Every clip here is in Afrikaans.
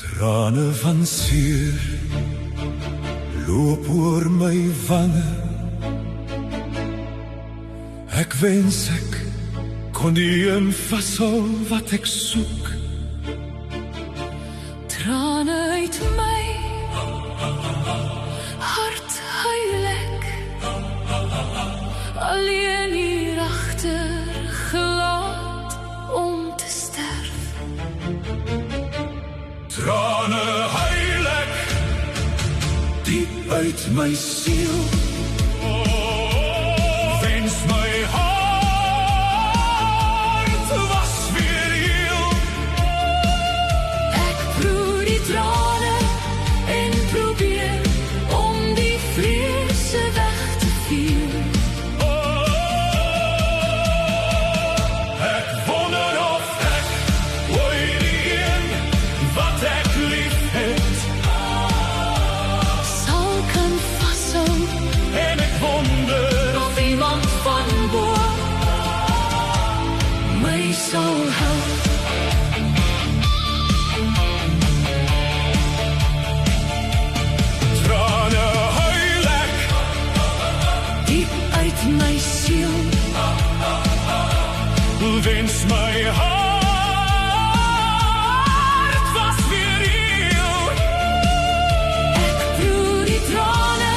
Trane van seer loop oor my wange. Ek wens ek kon die een vashou wat ek soek. Trane uit my hart huil ek, alleen hier agter gelaat om te sterf. Trane huil ek diep uit my siel. Wens my hart was weer heel. Ek proe die trane en probeer om die vrese weg te vee. Ek wonder of ek ooit die een wat ek lief het Sal kan vashou en ek wonder of iemand van bo my sal help. trane huil ek Diep uit my siel, wens my hart was weer heel. ek proe die trane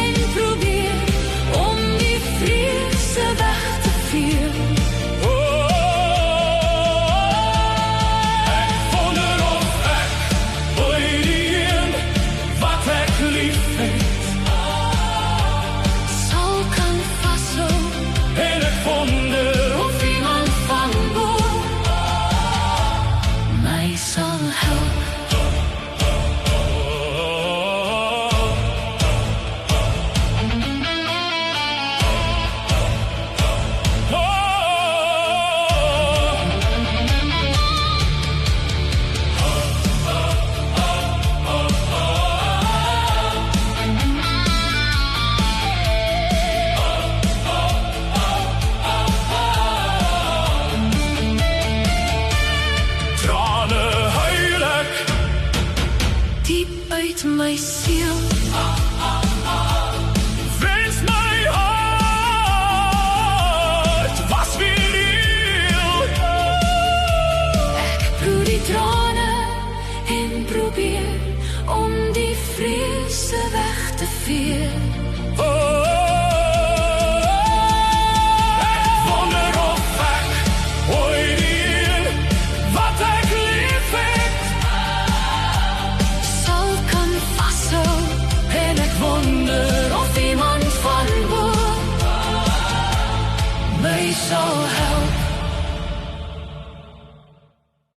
en probeer om die vrese weg te vee. Ek wonder of ek ooit die een wat ek lief het Sal kan vashou en ek wonder of iemand van bo my sal help. trane huil ek Diep uit my siel, wens my hart was weer heel. ek proe die trane en probeer om die vrese weg te vee.